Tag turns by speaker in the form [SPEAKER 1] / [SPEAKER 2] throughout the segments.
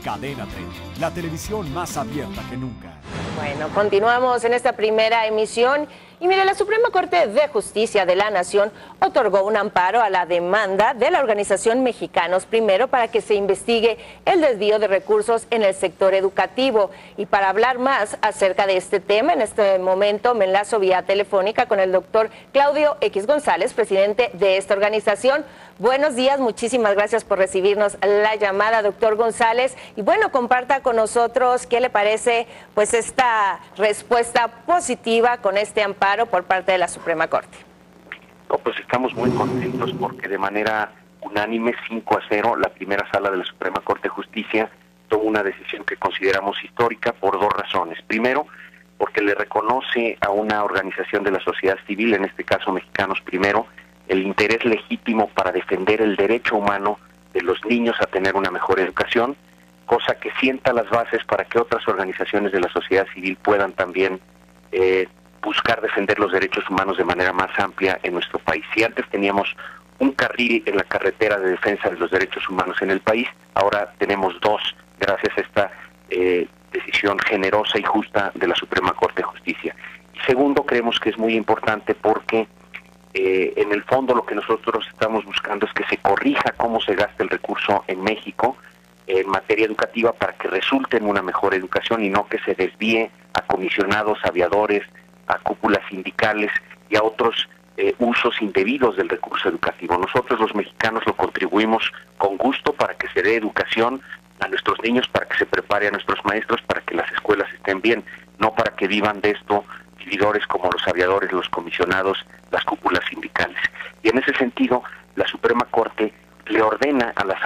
[SPEAKER 1] Cadena 30, la televisión más abierta que nunca.
[SPEAKER 2] Bueno, continuamos en esta primera emisión. Y mire, la Suprema Corte de Justicia de la Nación otorgó un amparo a la demanda de la organización Mexicanos Primero para que se investigue el desvío de recursos en el sector educativo. Y para hablar más acerca de este tema, en este momento me enlazo vía telefónica con el doctor Claudio X González, presidente de esta organización. Buenos días, muchísimas gracias por recibirnos la llamada, doctor González. Y bueno, comparta con nosotros qué le parece pues esta respuesta positiva con este amparo por parte de la Suprema Corte.
[SPEAKER 3] No, pues estamos muy contentos porque de manera unánime, 5-0, la primera sala de la Suprema Corte de Justicia tomó una decisión que consideramos histórica por dos razones. Primero, porque le reconoce a una organización de la sociedad civil, en este caso Mexicanos Primero, el interés legítimo para defender el derecho humano de los niños a tener una mejor educación, cosa que sienta las bases para que otras organizaciones de la sociedad civil puedan también buscar defender los derechos humanos de manera más amplia en nuestro país. Si antes teníamos un carril en la carretera de defensa de los derechos humanos en el país, ahora tenemos dos, gracias a esta decisión generosa y justa de la Suprema Corte de Justicia. Y segundo, creemos que es muy importante porque en el fondo lo que nosotros estamos buscando es que se corrija cómo se gasta el recurso en México en materia educativa para que resulte en una mejor educación y no que se desvíe a comisionados, aviadores, a cúpulas sindicales y a otros usos indebidos del recurso educativo. Nosotros los mexicanos lo contribuimos con gusto para que se dé educación a nuestros niños, para que se prepare a nuestros maestros, para que las escuelas estén bien, no para que vivan de esto vividores como los aviadores, los comisionados, las cúpulas sindicales. Y en ese sentido, la Suprema Corte le ordena a la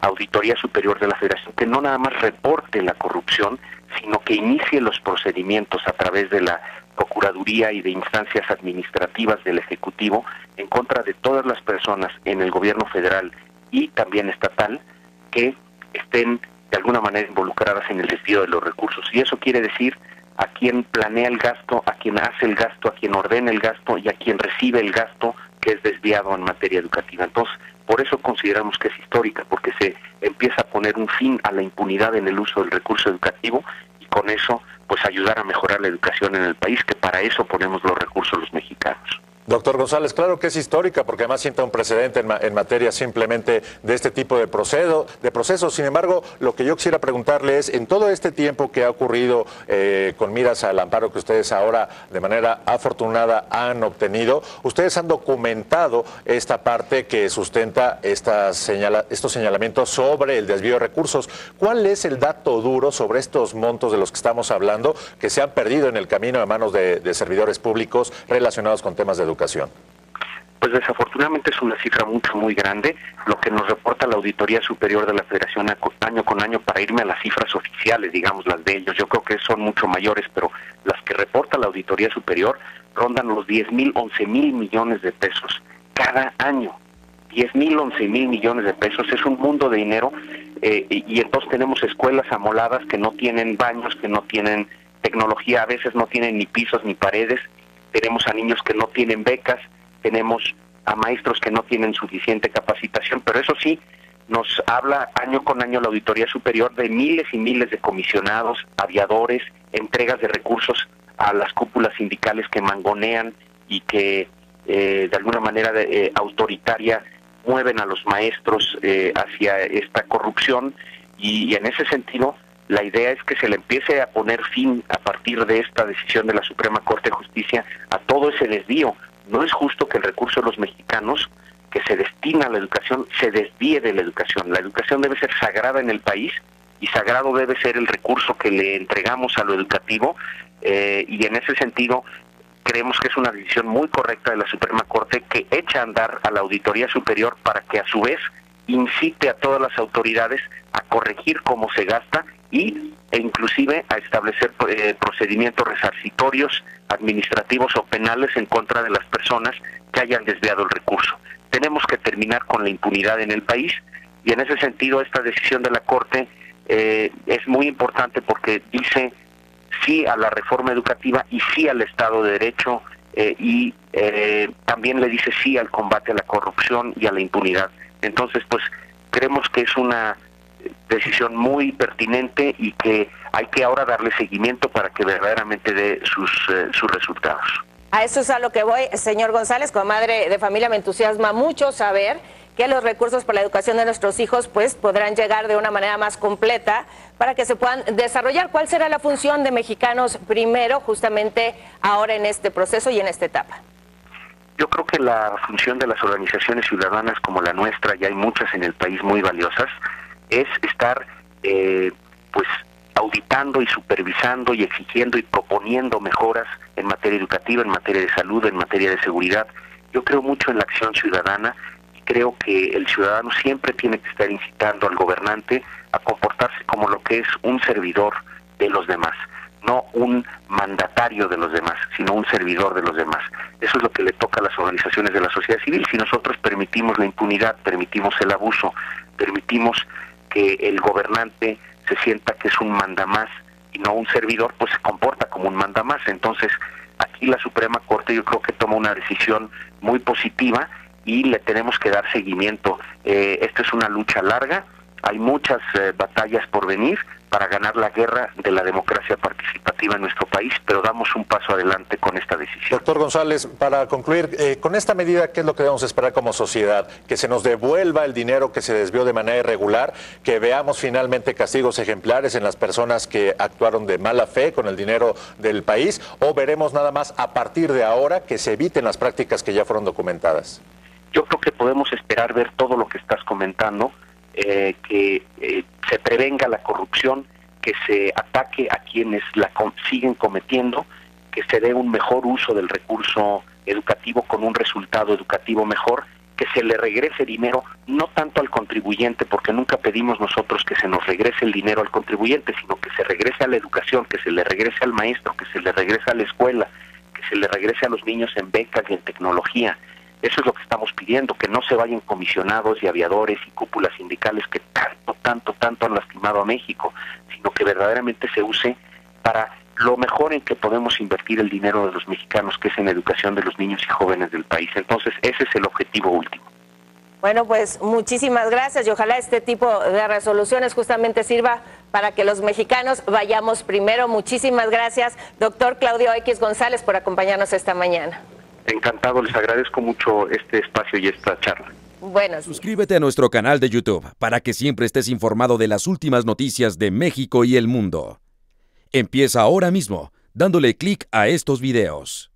[SPEAKER 3] Auditoría Superior de la Federación que no nada más reporte la corrupción, sino que inicie los procedimientos a través de la Procuraduría y de instancias administrativas del Ejecutivo en contra de todas las personas en el gobierno federal y también estatal que estén de alguna manera involucradas en el desvío de los recursos. Y eso quiere decir a quien planea el gasto, a quien hace el gasto, a quien ordena el gasto y a quien recibe el gasto que es desviado en materia educativa. Entonces, por eso consideramos que es histórica, porque se empieza a poner un fin a la impunidad en el uso del recurso educativo y con eso, pues ayudar a mejorar la educación en el país, que para eso ponemos los recursos los mexicanos.
[SPEAKER 4] Doctor González, claro que es histórica porque además sienta un precedente en materia simplemente de este tipo de procesos. Sin embargo, lo que yo quisiera preguntarle es, en todo este tiempo que ha ocurrido con miras al amparo que ustedes ahora de manera afortunada han obtenido, ustedes han documentado esta parte que sustenta estos señalamientos sobre el desvío de recursos. ¿Cuál es el dato duro sobre estos montos de los que estamos hablando que se han perdido en el camino a manos de servidores públicos relacionados con temas de educación?
[SPEAKER 3] Pues desafortunadamente es una cifra muy grande, lo que nos reporta la Auditoría Superior de la Federación año con año, para irme a las cifras oficiales, digamos, las de ellos. Yo creo que son mucho mayores, pero las que reporta la Auditoría Superior rondan los 10,000, 11,000 millones de pesos cada año. 10,000, 11,000 millones de pesos, es un mundo de dinero, y entonces tenemos escuelas amoladas que no tienen baños, que no tienen tecnología, a veces no tienen ni pisos ni paredes. Tenemos a niños que no tienen becas, tenemos a maestros que no tienen suficiente capacitación, pero eso sí, nos habla año con año la Auditoría Superior de miles y miles de comisionados, aviadores, entregas de recursos a las cúpulas sindicales que mangonean y que de alguna manera autoritaria mueven a los maestros hacia esta corrupción, y en ese sentido la idea es que se le empiece a poner fin, a partir de esta decisión de la Suprema Corte de Justicia, a todo ese desvío. No es justo que el recurso de los mexicanos que se destina a la educación se desvíe de la educación. La educación debe ser sagrada en el país y sagrado debe ser el recurso que le entregamos a lo educativo, y en ese sentido creemos que es una decisión muy correcta de la Suprema Corte, que echa a andar a la Auditoría Superior para que a su vez incite a todas las autoridades a corregir cómo se gasta e inclusive a establecer procedimientos resarcitorios, administrativos o penales en contra de las personas que hayan desviado el recurso. Tenemos que terminar con la impunidad en el país, y en ese sentido esta decisión de la Corte es muy importante porque dice sí a la reforma educativa y sí al Estado de Derecho, y también le dice sí al combate a la corrupción y a la impunidad. Entonces, pues creemos que es una decisión muy pertinente y que hay que ahora darle seguimiento para que verdaderamente dé sus resultados.
[SPEAKER 2] A eso es a lo que voy, señor González. Como madre de familia me entusiasma mucho saber que los recursos para la educación de nuestros hijos pues podrán llegar de una manera más completa para que se puedan desarrollar. ¿Cuál será la función de Mexicanos Primero justamente ahora en este proceso y en esta etapa?
[SPEAKER 3] Yo creo que la función de las organizaciones ciudadanas como la nuestra, y hay muchas en el país muy valiosas, es estar pues auditando y supervisando y exigiendo y proponiendo mejoras en materia educativa, en materia de salud, en materia de seguridad. Yo creo mucho en la acción ciudadana y creo que el ciudadano siempre tiene que estar incitando al gobernante a comportarse como lo que es un servidor de los demás, no un mandatario de los demás, sino un servidor de los demás. Eso es lo que le toca a las organizaciones de la sociedad civil. Si nosotros permitimos la impunidad, permitimos el abuso, permitimos que el gobernante se sienta que es un mandamás y no un servidor, pues se comporta como un mandamás. Entonces, aquí la Suprema Corte yo creo que toma una decisión muy positiva y le tenemos que dar seguimiento. Esta es una lucha larga, hay muchas batallas por venir para ganar la guerra de la democracia participativa en nuestro país, pero damos un paso adelante con esta decisión.
[SPEAKER 4] Doctor González, para concluir, con esta medida, ¿qué es lo que debemos esperar como sociedad? ¿Que se nos devuelva el dinero que se desvió de manera irregular? ¿Que veamos finalmente castigos ejemplares en las personas que actuaron de mala fe con el dinero del país? ¿O veremos nada más a partir de ahora que se eviten las prácticas que ya fueron documentadas?
[SPEAKER 3] Yo creo que podemos esperar ver todo lo que estás comentando, que se prevenga la corrupción, que se ataque a quienes la siguen cometiendo, que se dé un mejor uso del recurso educativo con un resultado educativo mejor, que se le regrese dinero, no tanto al contribuyente, porque nunca pedimos nosotros que se nos regrese el dinero al contribuyente, sino que se regrese a la educación, que se le regrese al maestro, que se le regrese a la escuela, que se le regrese a los niños en becas y en tecnología. Eso es lo que estamos pidiendo, que no se vayan comisionados y aviadores y cúpulas sindicales que tanto han lastimado a México, sino que verdaderamente se use para lo mejor en que podemos invertir el dinero de los mexicanos, que es en educación de los niños y jóvenes del país. Entonces, ese es el objetivo último.
[SPEAKER 2] Bueno, pues muchísimas gracias y ojalá este tipo de resoluciones justamente sirva para que los mexicanos vayamos primero. Muchísimas gracias, doctor Claudio X González, por acompañarnos esta mañana.
[SPEAKER 3] Encantado, les agradezco mucho este espacio y esta charla.
[SPEAKER 2] Bueno,
[SPEAKER 5] suscríbete a nuestro canal de YouTube para que siempre estés informado de las últimas noticias de México y el mundo. Empieza ahora mismo dándole clic a estos videos.